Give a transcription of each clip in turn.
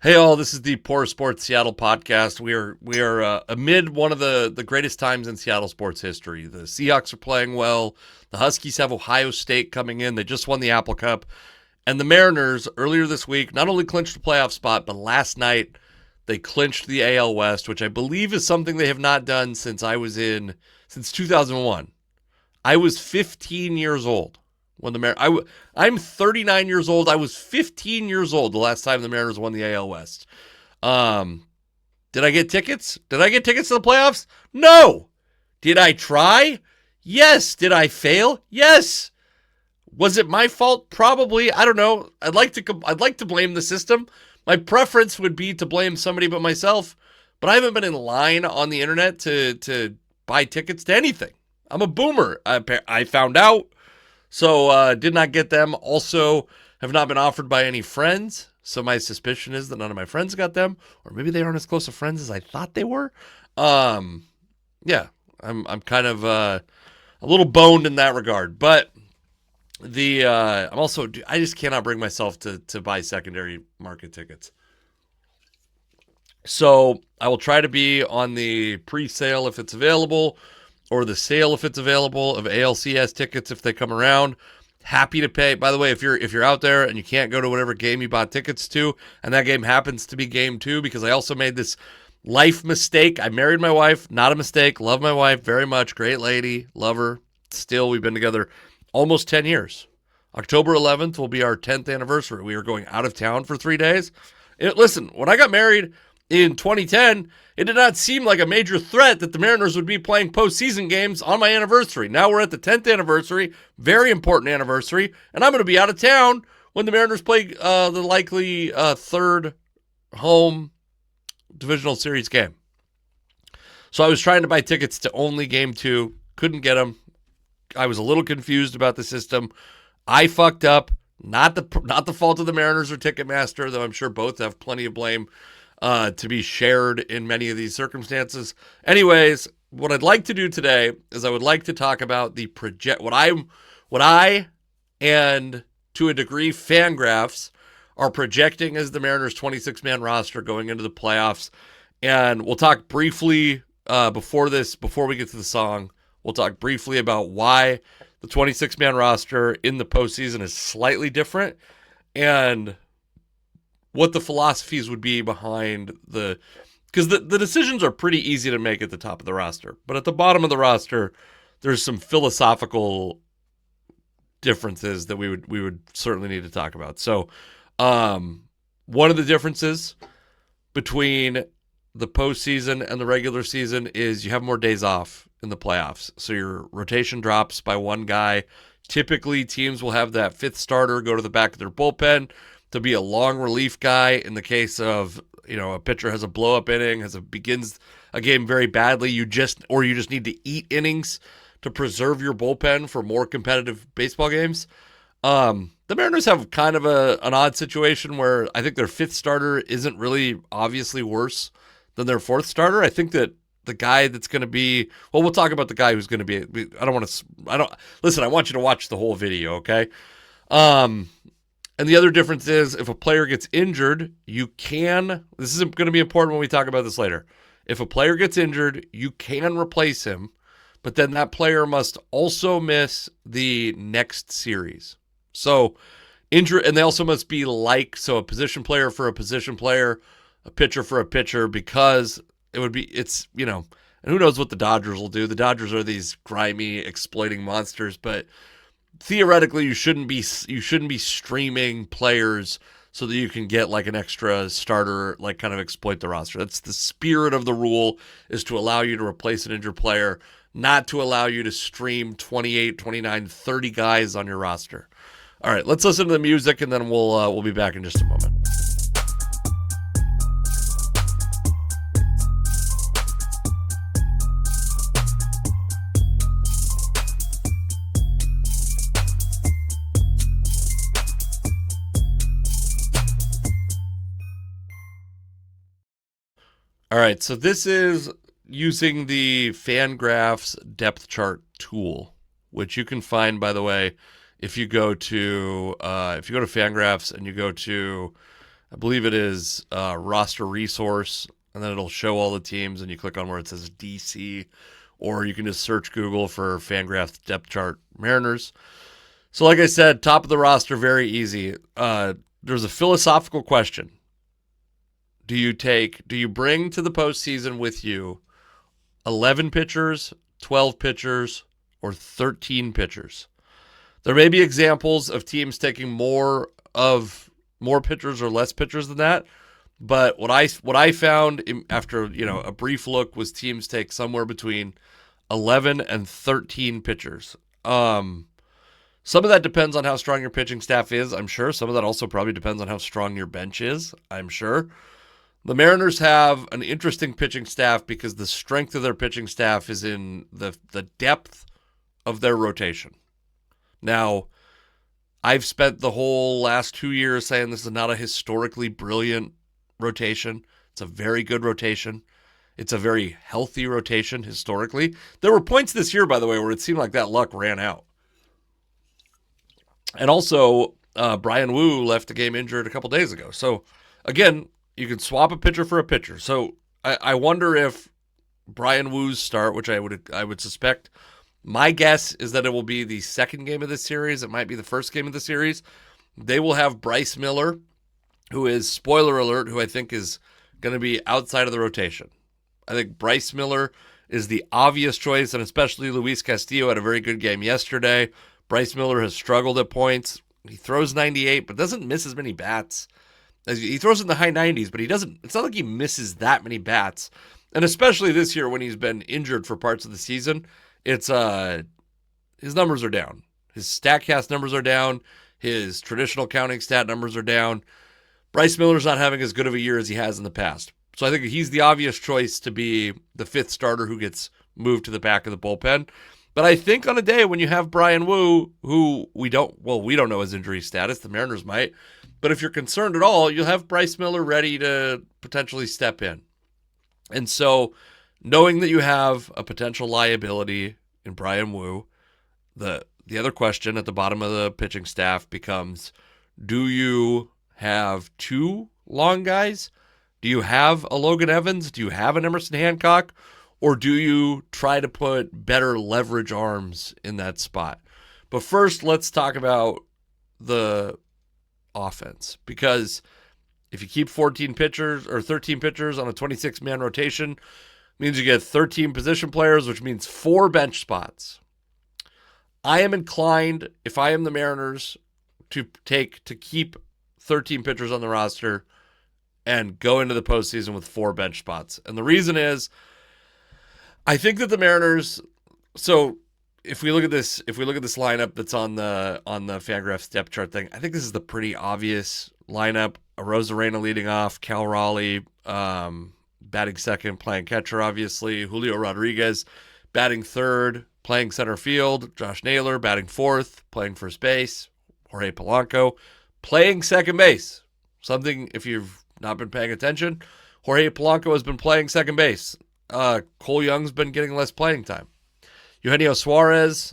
Hey all, this is the Poor Sports Seattle podcast. We are amid one of the greatest times in Seattle sports history. The Seahawks are playing well. The Huskies have Ohio State coming in. They just won the Apple Cup. And the Mariners earlier this week not only clinched a playoff spot, but last night they clinched the AL West, which I believe is something they have not done since 2001. I was 15 years old when I'm 39 years old. I was 15 years old the last time the Mariners won the AL West. Um, did I get tickets? Did I get tickets to the playoffs? No. Did I try? Yes. Did I fail? Yes. Was it my fault? Probably. I don't know. I'd like to blame the system. My preference would be to blame somebody but myself. But I haven't been in line on the internet to buy tickets to anything. I'm a boomer. I found out. So did not get them. Also, have not been offered by any friends. So my suspicion is that none of my friends got them, or maybe they aren't as close of friends as I thought they were. Um, yeah, I'm kind of a little boned in that regard. But I just cannot bring myself to buy secondary market tickets. So I will try to be on the pre-sale if it's available, or the sale if it's available, of ALCS tickets if they come around. Happy to pay. By the way, if you're out there and you can't go to whatever game you bought tickets to, and that game happens to be game 2, because I also made this life mistake. I married my wife, not a mistake. Love my wife very much. Great lady, love her. Still, we've been together almost 10 years. October 11th will be our 10th anniversary. We are going out of town for 3 days. Listen, when I got married in 2010, it did not seem like a major threat that the Mariners would be playing postseason games on my anniversary. Now we're at the 10th anniversary, very important anniversary, and I'm going to be out of town when the Mariners play the likely third home divisional series game. So I was trying to buy tickets to only game 2, couldn't get them. I was a little confused about the system. I fucked up. Not the fault of the Mariners or Ticketmaster, though I'm sure both have plenty of blame to be shared in many of these circumstances. Anyways, what I'd like to do today is I would like to talk about what I and to a degree Fangraphs are projecting as the Mariners 26-man roster going into the playoffs. And we'll talk briefly before we get to the song, we'll talk briefly about why the 26-man roster in the postseason is slightly different, and what the philosophies would be behind because the decisions are pretty easy to make at the top of the roster. But at the bottom of the roster, there's some philosophical differences that we would certainly need to talk about. So one of the differences between the postseason and the regular season is you have more days off in the playoffs. So your rotation drops by one guy. Typically, teams will have that fifth starter go to the back of their bullpen to be a long relief guy in the case of, a pitcher has a blow-up inning, begins a game very badly. You just need to eat innings to preserve your bullpen for more competitive baseball games. The Mariners have kind of an odd situation where I think their fifth starter isn't really obviously worse than their fourth starter. I think that the guy that's going to be, well, we'll talk about the guy who's going to be, listen, I want you to watch the whole video, okay? And the other difference is if a player gets injured, this is going to be important when we talk about this later. If a player gets injured, you can replace him, but then that player must also miss the next series. So injury, and they also must be a position player for a position player, a pitcher for a pitcher, because and who knows what the Dodgers will do. The Dodgers are these grimy, exploiting monsters, but theoretically you shouldn't be streaming players so that you can get like an extra starter, like kind of exploit the roster. That's the spirit of the rule, is to allow you to replace an injured player, not to allow you to stream 28, 29, 30 guys on your roster. All right, let's listen to the music and then we'll be back in just a moment. All right, so this is using the Fangraphs depth chart tool, which you can find, by the way, if you go to Fangraphs and you go to I believe it is roster resource, and then it'll show all the teams, and you click on where it says DC, or you can just search Google for Fangraphs depth chart Mariners. So like I said, top of the roster, very easy. There's a philosophical question. Do you bring to the postseason with you 11 pitchers, 12 pitchers, or 13 pitchers? There may be examples of teams taking more pitchers or less pitchers than that, but what I found after a brief look was teams take somewhere between 11 and 13 pitchers. Some of that depends on how strong your pitching staff is, I'm sure. Some of that also probably depends on how strong your bench is, I'm sure. The Mariners have an interesting pitching staff because the strength of their pitching staff is in the depth of their rotation. Now, I've spent the whole last 2 years saying this is not a historically brilliant rotation. It's a very good rotation. It's a very healthy rotation historically. There were points this year, by the way, where it seemed like that luck ran out. And also, Bryan Woo left the game injured a couple days ago. So, again, you can swap a pitcher for a pitcher. So, I wonder if Bryan Woo's start, which I would suspect, my guess is that it will be the second game of this series. It might be the first game of the series. They will have Bryce Miller, who is, spoiler alert, who I think is going to be outside of the rotation. I think Bryce Miller is the obvious choice, and especially Luis Castillo had a very good game yesterday. Bryce Miller has struggled at points. He throws 98, but doesn't miss as many bats. He throws in the high 90s, but it's not like he misses that many bats. And especially this year when he's been injured for parts of the season, his numbers are down. His StatCast numbers are down. His traditional counting stat numbers are down. Bryce Miller's not having as good of a year as he has in the past. So I think he's the obvious choice to be the fifth starter who gets moved to the back of the bullpen. But I think on a day when you have Bryan Woo, who we don't know his injury status, the Mariners might, but if you're concerned at all, you'll have Bryce Miller ready to potentially step in. And so knowing that you have a potential liability in Bryan Woo, the other question at the bottom of the pitching staff becomes, do you have two long guys? Do you have a Logan Evans? Do you have an Emerson Hancock? Or do you try to put better leverage arms in that spot? But first, let's talk about the offense. Because if you keep 14 pitchers or 13 pitchers on a 26-man rotation, means you get 13 position players, which means 4 bench spots. I am inclined, if I am the Mariners, to keep 13 pitchers on the roster and go into the postseason with 4 bench spots. And the reason is, I think that the Mariners, so if we look at this lineup that's on the Fangraphs depth chart thing, I think this is the pretty obvious lineup. Arozarena leading off, Cal Raleigh batting second, playing catcher, obviously. Julio Rodriguez batting third, playing center field. Josh Naylor batting fourth, playing first base. Jorge Polanco playing second base. Something, if you've not been paying attention, Jorge Polanco has been playing second base. Cole Young's been getting less playing time. Eugenio Suarez,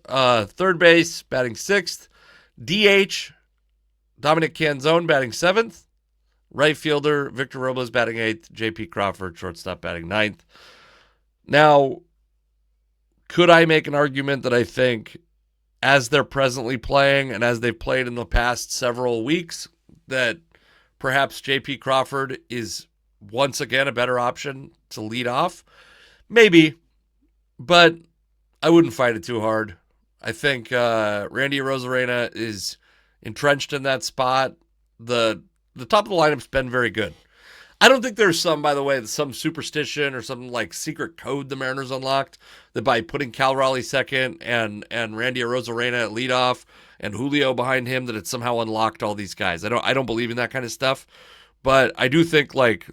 third base, batting sixth. DH, Dominic Canzone batting seventh. Right fielder, Victor Robles batting eighth. J.P. Crawford, shortstop, batting ninth. Now, could I make an argument that I think, as they're presently playing and as they've played in the past several weeks, that perhaps J.P. Crawford is once again a better option to lead off? Maybe, but I wouldn't fight it too hard. I think Randy Arozarena is entrenched in that spot. The top of the lineup's been very good. I don't think there's some superstition or some like secret code the Mariners unlocked that by putting Cal Raleigh second and Randy Arozarena at leadoff and Julio behind him that it somehow unlocked all these guys. I don't believe in that kind of stuff, but I do think like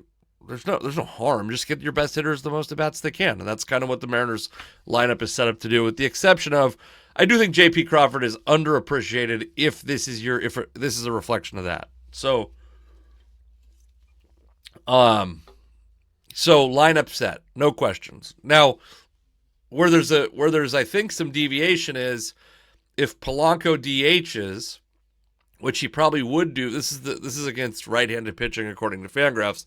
there's no harm. Just get your best hitters the most at-bats they can, and that's kind of what the Mariners lineup is set up to do, with the exception of I do think J.P. Crawford is underappreciated if this is a reflection of that. So lineup set, no questions. Now, where there's I think some deviation is if Polanco DHs which he probably would do. This is against right-handed pitching according to Fangraphs.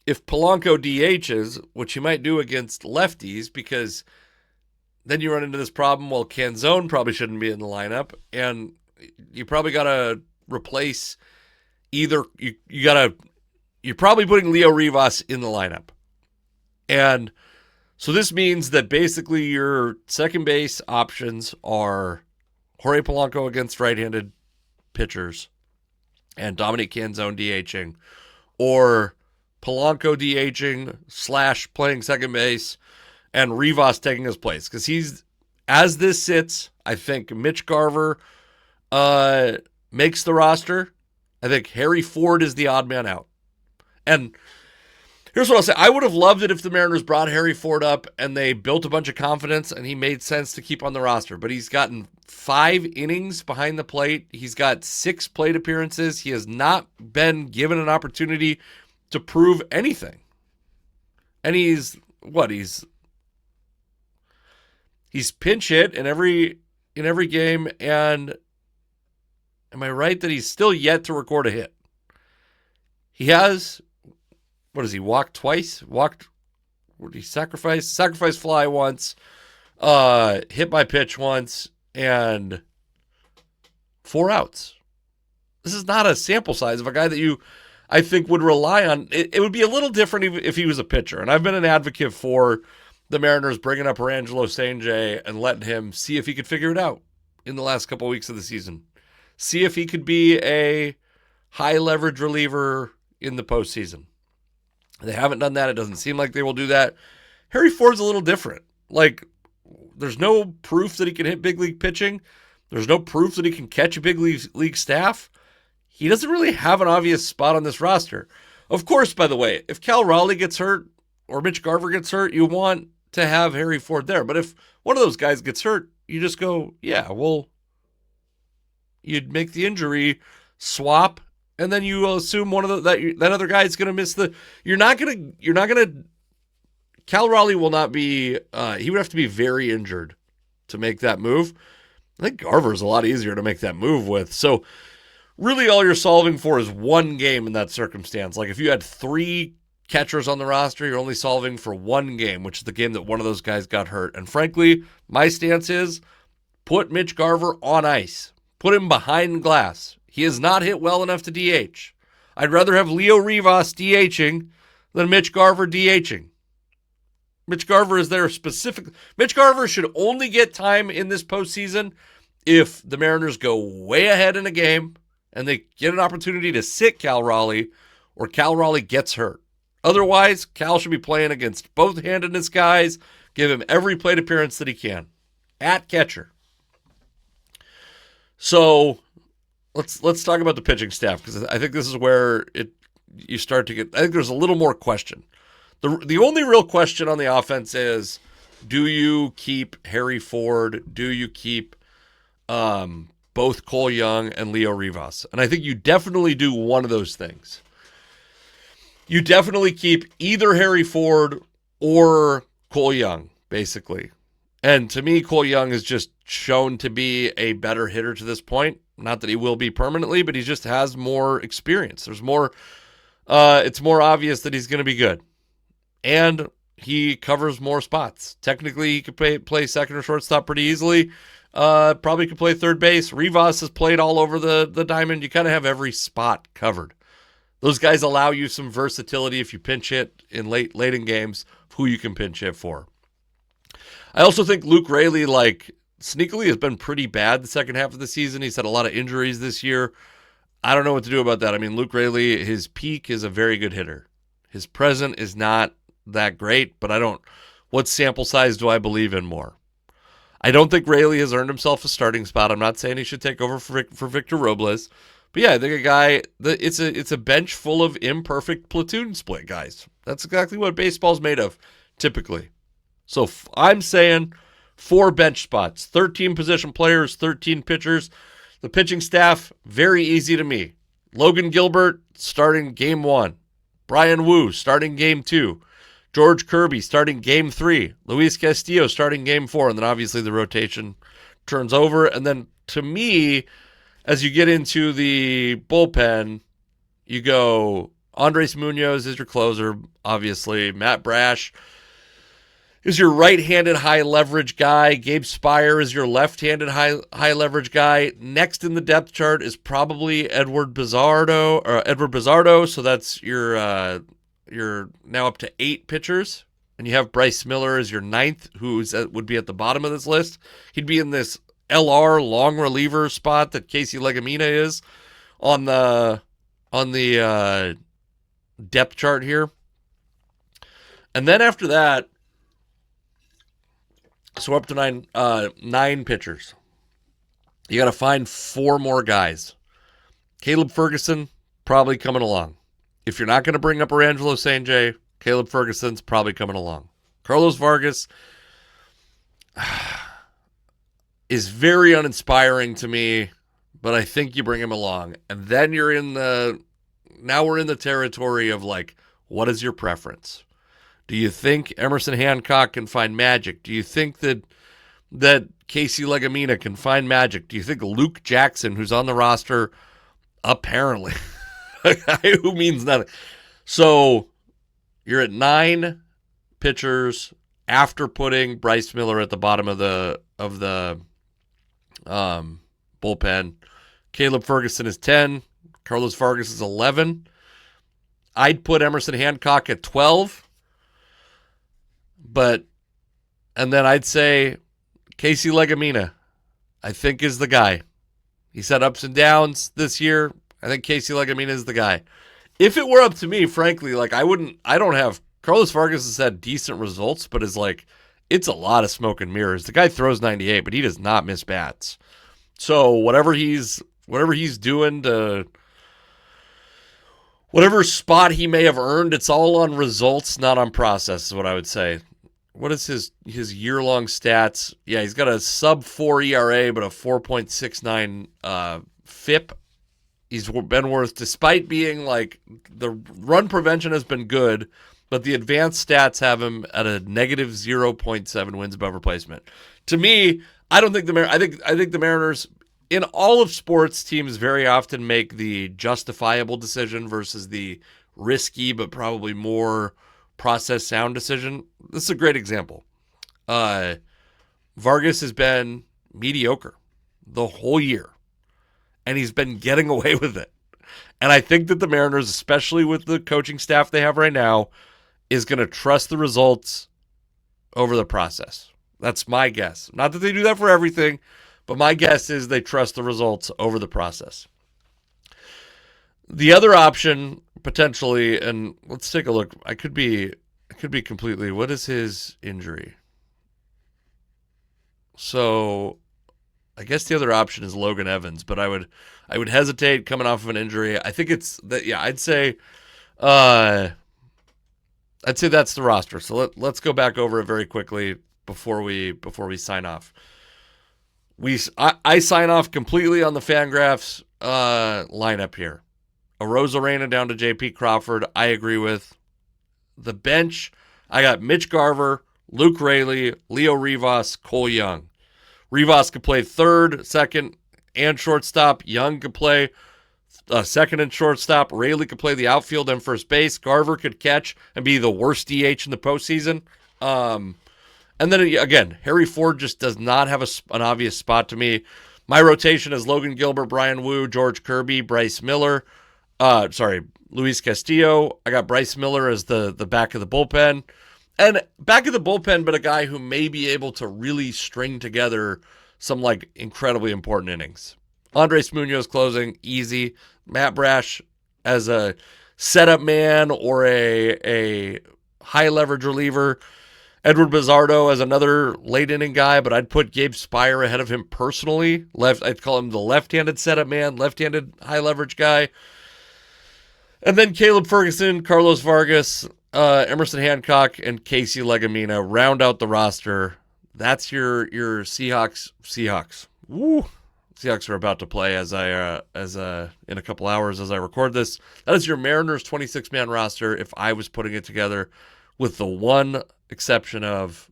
If Polanco DHs, which he might do against lefties, because then you run into this problem. Well, Canzone probably shouldn't be in the lineup, and you probably got to replace either. You're probably putting Leo Rivas in the lineup, and so this means that basically your second base options are Jorge Polanco against right-handed pitchers and Dominic Canzone DHing, or Polanco DHing / playing second base and Rivas taking his place. Because as this sits, I think Mitch Garver makes the roster. I think Harry Ford is the odd man out. And here's what I'll say. I would have loved it if the Mariners brought Harry Ford up and they built a bunch of confidence and he made sense to keep on the roster. But he's gotten 5 innings behind the plate. He's got 6 plate appearances. He has not been given an opportunity to prove anything. And he's pinch hit in every game. And am I right that he's still yet to record a hit? He has... What does he walk twice? What did he sacrifice? Sacrifice fly once, hit by pitch once, and 4 outs. This is not a sample size of a guy that I think, would rely on. It would be a little different if he was a pitcher. And I've been an advocate for the Mariners bringing up Angelo St-J and letting him see if he could figure it out in the last couple of weeks of the season. See if he could be a high leverage reliever in the postseason. They haven't done that. It doesn't seem like they will do that. Harry Ford's a little different. Like, there's no proof that he can hit big league pitching. There's no proof that he can catch a big league staff. He doesn't really have an obvious spot on this roster. Of course, by the way, if Cal Raleigh gets hurt or Mitch Garver gets hurt, you want to have Harry Ford there. But if one of those guys gets hurt, you just go, yeah, well, you'd make the injury swap. And then you assume that other guy is going to miss you're not going to, Cal Raleigh will not be, he would have to be very injured to make that move. I think Garver's a lot easier to make that move with. So really all you're solving for is one game in that circumstance. Like if you had 3 catchers on the roster, you're only solving for one game, which is the game that one of those guys got hurt. And frankly, my stance is put Mitch Garver on ice. Put him behind glass. He has not hit well enough to DH. I'd rather have Leo Rivas DHing than Mitch Garver DHing. Mitch Garver is there specific. Mitch Garver should only get time in this postseason if the Mariners go way ahead in a game and they get an opportunity to sit Cal Raleigh or Cal Raleigh gets hurt. Otherwise, Cal should be playing against both handedness guys. Give him every plate appearance that he can at catcher. So let's talk about the pitching staff, because I think this is where you start to get. I think there's a little more question. The only real question on the offense is, do you keep Harry Ford? Do you keep both Cole Young and Leo Rivas? And I think you definitely do one of those things. You definitely keep either Harry Ford or Cole Young, basically. And to me, Cole Young has just shown to be a better hitter to this point. Not that he will be permanently, but he just has more experience. There's more. It's more obvious that he's going to be good. And he covers more spots. Technically, he could play second or shortstop pretty easily. Probably could play third base. Rivas has played all over the diamond. You kind of have every spot covered. Those guys allow you some versatility if you pinch hit in late in games, who you can pinch hit for. I also think Luke Raley, sneakily has been pretty bad the second half of the season. He's had a lot of injuries this year. I don't know what to do about that. I mean, Luke Raley, his peak is a very good hitter. His present is not that great, but what sample size do I believe in more? I don't think Raley has earned himself a starting spot. I'm not saying he should take over for Victor Robles. But yeah, I think a guy, it's a bench full of imperfect platoon split guys. That's exactly what baseball's made of, typically. So I'm saying 4 bench spots, 13 position players, 13 pitchers. The pitching staff, very easy to me. Logan Gilbert starting game 1. Brian Wu starting game 2. George Kirby starting game 3. Luis Castillo starting game 4. And then obviously the rotation turns over. And then to me, As you get into the bullpen, you go Andres Munoz is your closer, obviously. Matt Brash is your right-handed high leverage guy. Gabe Spire is your left-handed high leverage guy. Next in the depth chart is probably Edward Bizardo. So that's you're now up to 8 pitchers, and you have Bryce Miller as your 9th, would be at the bottom of this list. He'd be in this LR long reliever spot that Casey Legumina is on the depth chart here. And then after that, so up to 9 pitchers. You got to find 4 more guys. Caleb Ferguson, probably coming along. If you're not going to bring up Orangelo St. J, Caleb Ferguson's probably coming along. Carlos Vargas is very uninspiring to me, but I think you bring him along. And then we're in the territory of like, what is your preference? Do you think Emerson Hancock can find magic? Do you think that Casey Legumina can find magic? Do you think Luke Jackson, who's on the roster, apparently, who means nothing? So you're at 9 pitchers after putting Bryce Miller at the bottom of the bullpen. Caleb Ferguson is 10. Carlos Vargas is 11. I'd put Emerson Hancock at 12. And then I'd say Casey Legumina, I think, is the guy. He's had ups and downs this year. I think Casey Legumina is the guy. If it were up to me, frankly, like Carlos Vargas has had decent results, but it's a lot of smoke and mirrors. The guy throws 98, but he does not miss bats. So whatever he's doing to whatever spot he may have earned, it's all on results, not on process, is what I would say. What is his year-long stats? Yeah, he's got a sub-4 ERA, but a 4.69 FIP. He's been worth, despite being like, the run prevention has been good, but the advanced stats have him at a negative 0.7 wins above replacement. To me, I think the Mariners, in all of sports, teams very often make the justifiable decision versus the risky but probably more process sound decision. This is a great example. Vargas has been mediocre the whole year, and he's been getting away with it. And I think that the Mariners, especially with the coaching staff they have right now, is going to trust the results over the process. That's my guess. Not that they do that for everything, but my guess is they trust the results over the process. The other option, potentially, and let's take a look. I could be completely. What is his injury? So, I guess the other option is Logan Evans, but I would hesitate coming off of an injury. I think it's that. Yeah, I'd say that's the roster. So let's go back over it very quickly before we sign off. I sign off completely on the Fangraphs lineup here. Arozarena down to J.P. Crawford, I agree with. The bench, I got Mitch Garver, Luke Raley, Leo Rivas, Cole Young. Rivas could play third, second, and shortstop. Young could play second and shortstop. Raley could play the outfield and first base. Garver could catch and be the worst DH in the postseason. And then, again, Harry Ford just does not have an obvious spot to me. My rotation is Logan Gilbert, Brian Wu, George Kirby, Bryce Miller. Luis Castillo. I got Bryce Miller as the back of the bullpen. And back of the bullpen, but a guy who may be able to really string together some, incredibly important innings. Andres Munoz closing, easy. Matt Brash as a setup man or a high-leverage reliever. Edward Bizardo as another late-inning guy, but I'd put Gabe Spire ahead of him personally. I'd call him the left-handed setup man, left-handed high-leverage guy. And then Caleb Ferguson, Carlos Vargas, Emerson Hancock, and Casey Legumina round out the roster. That's your Seahawks. Woo! Seahawks are about to play in a couple hours as I record this. That is your Mariners 26-man roster if I was putting it together, with the one exception of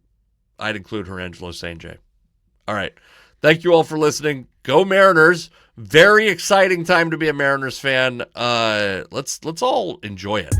I'd include Orangelo St. J. All right. Thank you all for listening. Go Mariners. Very exciting time to be a Mariners fan. Let's all enjoy it.